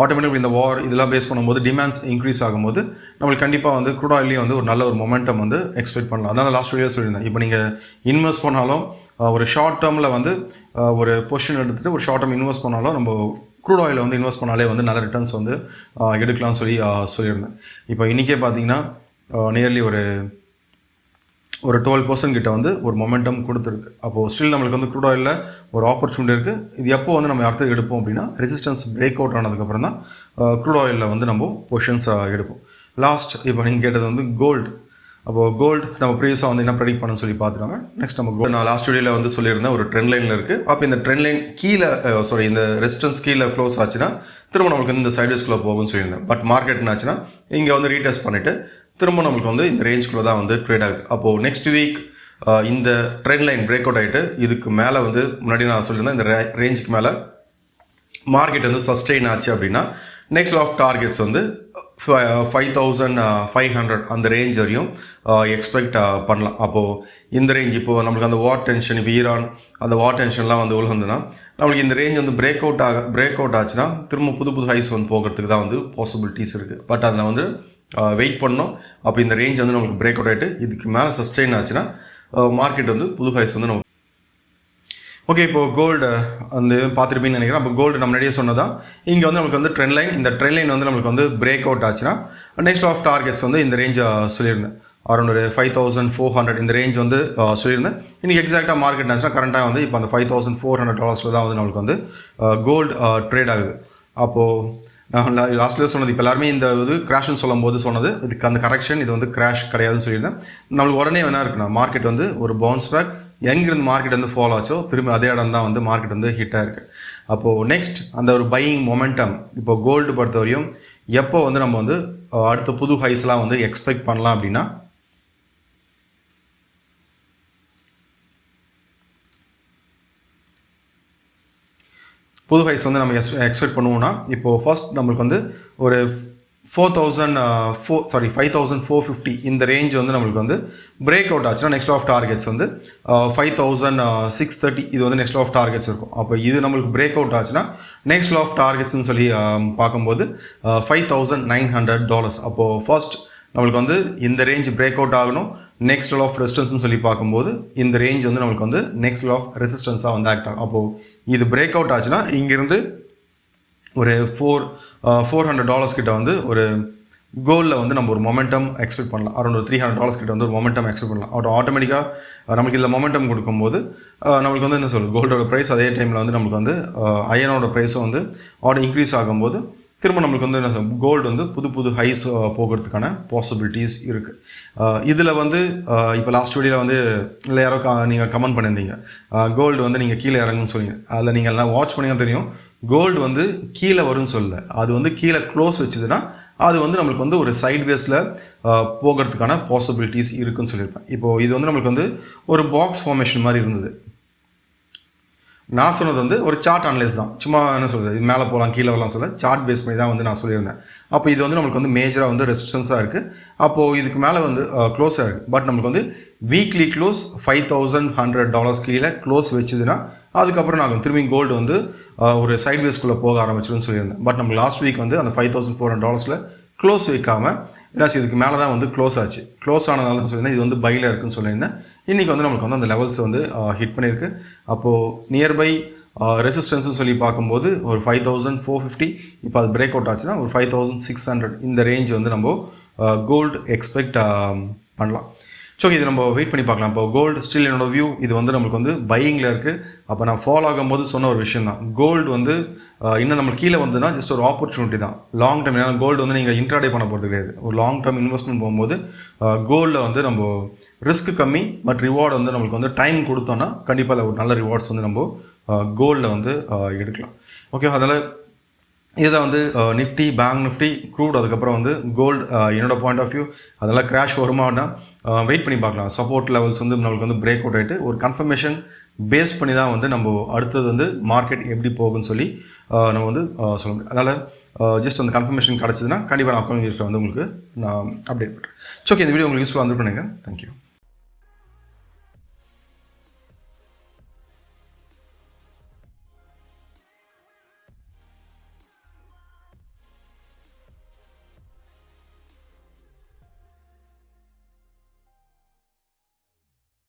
ஆட்டோமேட்டிக் இந்த வார் இதெல்லாம் பேஸ் பண்ணும்போது டிமாண்ட்ஸ் இன்க்ரீஸ் ஆகும்போது நம்மளுக்கு கண்டிப்பாக வந்து க்ரூட் ஆயிலையும் வந்து ஒரு நல்ல ஒரு மொமெண்டம் வந்து எக்ஸ்பெக்ட் பண்ணலாம். அதான் லாஸ்ட் வீடியோ சொல்லியிருந்தேன். இப்போ நீங்கள் இன்வெஸ்ட் பண்ணாலும் ஒரு ஷார்ட் டேர்மில் வந்து ஒரு பொசிஷன் எடுத்துகிட்டு ஒரு ஷார்ட் டேர்ம் இன்வெஸ்ட் பண்ணாலும் நம்ம க்ரூட் ஆயிலில் வந்து இன்வெஸ்ட் பண்ணாலே வந்து நல்ல ரிட்டர்ன்ஸ் வந்து எடுக்கலாம்னு சொல்லியிருந்தேன். இப்போ இன்றைக்கே பார்த்தீங்கன்னா நியர்லி ஒரு 12% கிட்ட வந்து ஒரு மொமெண்டம் கொடுத்துருக்கு. அப்போது ஸ்டில் நம்மளுக்கு வந்து க்ரூட் ஆயிலில் ஒரு ஆப்பர்ச்சுனிட்டி இருக்குது. இது எப்போ வந்து நம்ம அடுத்து எடுப்போம் அப்படின்னா ரெசிஸ்டன்ஸ் பிரேக் அவுட் ஆனதுக்கப்புறம் தான் க்ரூட் ஆயிலில் வந்து நம்ம பொசிஷன்ஸ் எடுப்போம். லாஸ்ட் இப்போ நீங்கள் கேட்டது வந்து கோல்டு. அப்போது கோல்டு நம்ம ப்ரீவியஸாக வந்து என்ன ப்ரெடிக்ட் பண்ணணும்னு சொல்லி பார்த்துட்டாங்க. நெக்ஸ்ட் நம்ம கோல்டு நான் லாஸ்ட் வீடியோவில் வந்து சொல்லியிருந்தேன் ஒரு ட்ரெண்ட் லைனில் இருக்குது. அப்போ இந்த ட்ரெண்ட் லைன் கீழே இந்த ரெசிஸ்டன்ஸ் கீழே க்ளோஸ் ஆச்சுன்னா திரும்ப நம்மளுக்கு வந்து இந்த சைட்வேஸ்குள்ளே போகும்னு சொல்லியிருந்தேன். பட் மார்க்கெட் என்னாச்சுன்னா இங்கே வந்து ரீடெஸ்ட் பண்ணிவிட்டு திரும்ப நம்மளுக்கு வந்து இந்த ரேஞ்சுக்குள்ளே தான் வந்து ட்ரேட் ஆகுது. அப்போது நெக்ஸ்ட் வீக் இந்த ட்ரெண்ட் லைன் பிரேக் அவுட் ஆகிட்டு இதுக்கு மேலே வந்து முன்னாடி நான் சொல்லியிருந்தேன் இந்த ரேஞ்சுக்கு மேலே மார்க்கெட் வந்து சஸ்டெயின் ஆச்சு அப்படின்னா நெக்ஸ்ட் ஆஃப் டார்கெட்ஸ் வந்து 5,500 அந்த ரேஞ்ச் வரையும் எக்ஸ்பெக்ட் பண்ணலாம். அப்போது இந்த ரேஞ்ச் இப்போது நம்மளுக்கு அந்த வார் டென்ஷன், இப்போ ஈரான் அந்த வார் டென்ஷன்லாம் வந்து உள்ள நம்மளுக்கு இந்த ரேஞ்ச் வந்து பிரேக் அவுட் ஆச்சுன்னா திரும்ப புது ஹைஸ் வந்து போகிறதுக்கு தான் வந்து பாசிபிலிட்டிஸ் இருக்குது. பட் அதில் வந்து வெயிட் பண்ணோம். அப்போ இந்த ரேஞ்ச் வந்து நம்மளுக்கு பிரேக் அவுட் ஆகிட்டு இதுக்கு மேலே சஸ்டெயின் ஆச்சுன்னா மார்க்கெட் வந்து புது ஹைஸ் வந்து நம்ம ஓகே, இப்போ கோல்டு வந்து பார்த்துருப்பீங்கன்னு நினைக்கிறேன். அப்போ கோல்டு நம்ம முன்னாடியே சொன்னதான் இங்கே வந்து நமக்கு வந்து ட்ரெண்ட் லைன், இந்த ட்ரெண்ட் லைன் வந்து நம்மளுக்கு வந்து பிரேக் அவுட் ஆச்சுன்னா நெக்ஸ்ட் ஆஃப் டார்கெட்ஸ் வந்து இந்த ரேஞ்ச் சொல்லியிருந்தேன். அரௌண்ட் ஒரு 5400 இந்த ரேஞ்ச் வந்து சொல்லியிருந்தேன். இன்றைக்கி எக்ஸாக்டாக மார்க்கெட் ஆச்சுன்னா கரண்ட்டாக வந்து இப்போ அந்த $5400 தான் வந்து நம்மளுக்கு வந்து கோல்டு ட்ரேட் ஆகுது. அப்போது நான் லாஸ்ட்டில் சொன்னது, இப்போ எல்லாருமே இந்த இது கிராஷ்னு சொல்லும் போது சொன்னது இதுக்கு அந்த கரெக்ஷன், இது வந்து கிராஷ் கிடையாதுன்னு சொல்லியிருந்தேன். நம்மளுக்கு உடனே வேணா இருக்குண்ணா மார்க்கெட் வந்து ஒரு பவுன்ஸ் பேக், எங்கிருந்து மார்க்கெட் வந்து ஃபாலோ ஆச்சோ திரும்பி அதே இடம் தான் வந்து மார்க்கெட் வந்து ஹிட்டாக இருக்குது. அப்போது நெக்ஸ்ட் அந்த ஒரு பையிங் மொமெண்டம் இப்போ கோல்டு பொறுத்த வரையும் எப்போ வந்து நம்ம வந்து அடுத்த புது ஹைஸ்லாம் வந்து எக்ஸ்பெக்ட் பண்ணலாம் அப்படின்னா, புது ஹைஸ் வந்து நம்ம எக்ஸ்பெக்ட் பண்ணுவோம்னா இப்போது ஃபர்ஸ்ட் நம்மளுக்கு வந்து ஒரு 5450 இந்த ரேஞ்ச் வந்து நம்மளுக்கு வந்து பிரேக் அவுட் ஆச்சுன்னா நெக்ஸ்ட் ஆஃப் டார்கெட்ஸ் வந்து 5630 இது வந்து நெக்ஸ்ட் ஆஃப் டார்கெட்ஸ் இருக்கும். அப்போ இது நம்மளுக்கு பிரேக் அவுட் ஆச்சுன்னா நெக்ஸ்ட் ஆஃப் டார்கெட்ஸ்னு சொல்லி பார்க்கும்போது $5900. அப்போது ஃபர்ஸ்ட் நம்மளுக்கு வந்து இந்த ரேஞ்ச் பிரேக் அவுட் ஆகணும். நெக்ஸ்ட் லெவல் ஆஃப் ரெசிஸ்டன்ஸ்னு சொல்லி பார்க்கும்போது இந்த ரேஞ்ச் வந்து நம்மளுக்கு வந்து நெக்ஸ்ட் லெவல் ஆஃப் ரெசிஸ்டன்ஸாக வந்து ஆக்ட் ஆகும். அப்போது இது பிரேக் அவுட் ஆச்சுன்னா இங்கேருந்து ஒரு $400 கிட்ட வந்து ஒரு கோல்டில் வந்து நம்ம ஒரு மொமெண்டம் எக்ஸ்பெக்ட் பண்ணலாம். அரௌண்ட் ஒரு $300 கிட்ட வந்து ஒரு மொமெண்டம் எக்ஸ்பெக்ட் பண்ணலாம். ஆட்டோமேட்டிக்காக நமக்கு இதில் மொமெண்டம் கொடுக்கும்போது நம்மளுக்கு வந்து என்ன சொல்லுது, கோல்டோட ப்ரைஸ் அதே டைமில் வந்து நம்மளுக்கு வந்து அயனோட ப்ரைஸும் வந்து இன்க்ரீஸ் ஆகும்போது திரும்ப நம்மளுக்கு வந்து கோல்டு வந்து புது ஹைஸ் போகிறதுக்கான பாசிபிலிட்டிஸ் இருக்குது. இதில் வந்து இப்போ லாஸ்ட் வீடியோவில் வந்து இல்லை யாரோ நீங்கள் கமெண்ட் பண்ணியிருந்தீங்க கோல்டு வந்து நீங்கள் கீழே இறங்குன்னு சொன்னீங்க. அதில் நீங்கள் எல்லாம் வாட்ச் பண்ணிங்கன்னா தெரியும், கோல்டு வந்து கீழே வரும்னு சொல்லலை, அது வந்து கீழே க்ளோஸ் வச்சுதுன்னா அது வந்து நம்மளுக்கு வந்து ஒரு சைட் வேஸில் போகிறதுக்கான பாசிபிலிட்டிஸ் இருக்குதுன்னு சொல்லியிருப்பேன். இப்போது இது வந்து நம்மளுக்கு வந்து ஒரு பாக்ஸ் ஃபார்மேஷன் மாதிரி இருந்தது. நான் சொன்னது வந்து ஒரு சார்ட் அனலைஸ் தான், சும்மா என்ன சொல்கிறது இது மேலே போகலாம் கீழே வரலாம் சொல்ல சார்ட் பேஸ் பண்ணி தான் வந்து நான் சொல்லியிருந்தேன். அப்போ இது வந்து நம்மளுக்கு வந்து மேஜராக வந்து ரெசிஸ்டன்ஸாக இருக்குது. அப்போது இதுக்கு மேலே வந்து க்ளோஸாக இருக்குது. பட் நம்மளுக்கு வந்து வீக்லி க்ளோஸ் $5100 கீழே க்ளோஸ் வச்சுதுன்னா அதுக்கப்புறம் நாங்கள் திரும்பி கோல்டு வந்து ஒரு சைட் வேஸ்க்குள்ளே போக ஆரம்பிச்சிடும்னு சொல்லியிருந்தேன். பட் நம்ம லாஸ்ட் வீக் வந்து அந்த $5400 க்ளோஸ் வைக்காமல் ஏதாச்சும் இதுக்கு மேலே தான் வந்து க்ளோஸ் ஆச்சு. க்ளோஸ் ஆனதால தான் சொல்லியிருந்தேன் இது வந்து பையில் இருக்குன்னு சொல்லியிருந்தேன். இன்றைக்கி வந்து நம்மளுக்கு வந்து அந்த லெவல்ஸ் வந்து ஹிட் பண்ணியிருக்கு. அப்போது நியர்பை ரெசிஸ்டன்ஸ்னு சொல்லி பார்க்கும்போது ஒரு 5450, இப்போ அது பிரேக் அவுட் ஆச்சுன்னா ஒரு 5600 இந்த ரேஞ்ச் வந்து நம்ம கோல்டு எக்ஸ்பெக்ட் பண்ணலாம். ஸோ இது நம்ம வெயிட் பண்ணி பார்க்கலாம். இப்போ கோல்டு ஸ்டில் என்னோட வியூ இது வந்து நம்மளுக்கு வந்து பையிங்கில் இருக்குது. அப்போ நான் ஃபாலோ ஆகும்போது சொன்ன ஒரு விஷயம் தான், கோல்டு வந்து இன்னும் நம்மளுக்கு கீழே வந்துன்னா ஜஸ்ட் ஒரு ஆப்பர்ச்சுனிட்டி தான். லாங் டைம் ஏன்னா கோல்டு வந்து நீங்கள் இன்ட்ராடே பண்ண போகிறது கிடையாது. ஒரு லாங் டேர்ம் இன்வெஸ்ட்மெண்ட் போகும்போது கோல்டில் வந்து நம்ம ரிஸ்க் கம்மி, பட் ரிவார்டு வந்து நம்மளுக்கு வந்து டைம் கொடுத்தோன்னா கண்டிப்பாக அதில் ஒரு நல்ல ரிவார்ட்ஸ் வந்து நம்ம கோல்டில் வந்து எடுக்கலாம். ஓகே, அதில் இதுதான் வந்து நிஃப்டி, பேங்க் நிஃப்டி, க்ரூட், அதுக்கப்புறம் வந்து கோல்டு. என்னோட பாயிண்ட் ஆஃப் வியூ அதெல்லாம் கிராஷ் வருமானா வெயிட் பண்ணி பார்க்கலாம். சப்போர்ட் லெவல்ஸ் வந்து நம்மளுக்கு வந்து பிரேக் அவுட் ஆகிட்டு ஒரு கன்ஃபர்மேஷன் பேஸ் பண்ணி தான் வந்து நம்ம அடுத்தது வந்து மார்க்கெட் எப்படி போகுன்னு சொல்லி நம்ம வந்து சொல்ல முடியும். அதனால் ஜஸ்ட் அந்த கன்ஃபர்மேஷன் கிடச்சிதுன்னா கண்டிப்பாக நான் அக்கௌண்ட் வந்து உங்களுக்கு நான் அப்டேட் பண்ணுறேன். ஸோ ஓகே, இந்த வீடியோ உங்களுக்கு யூஸ்ஃபுல்லாக வந்து பண்ணுங்கள். தேங்க்யூ.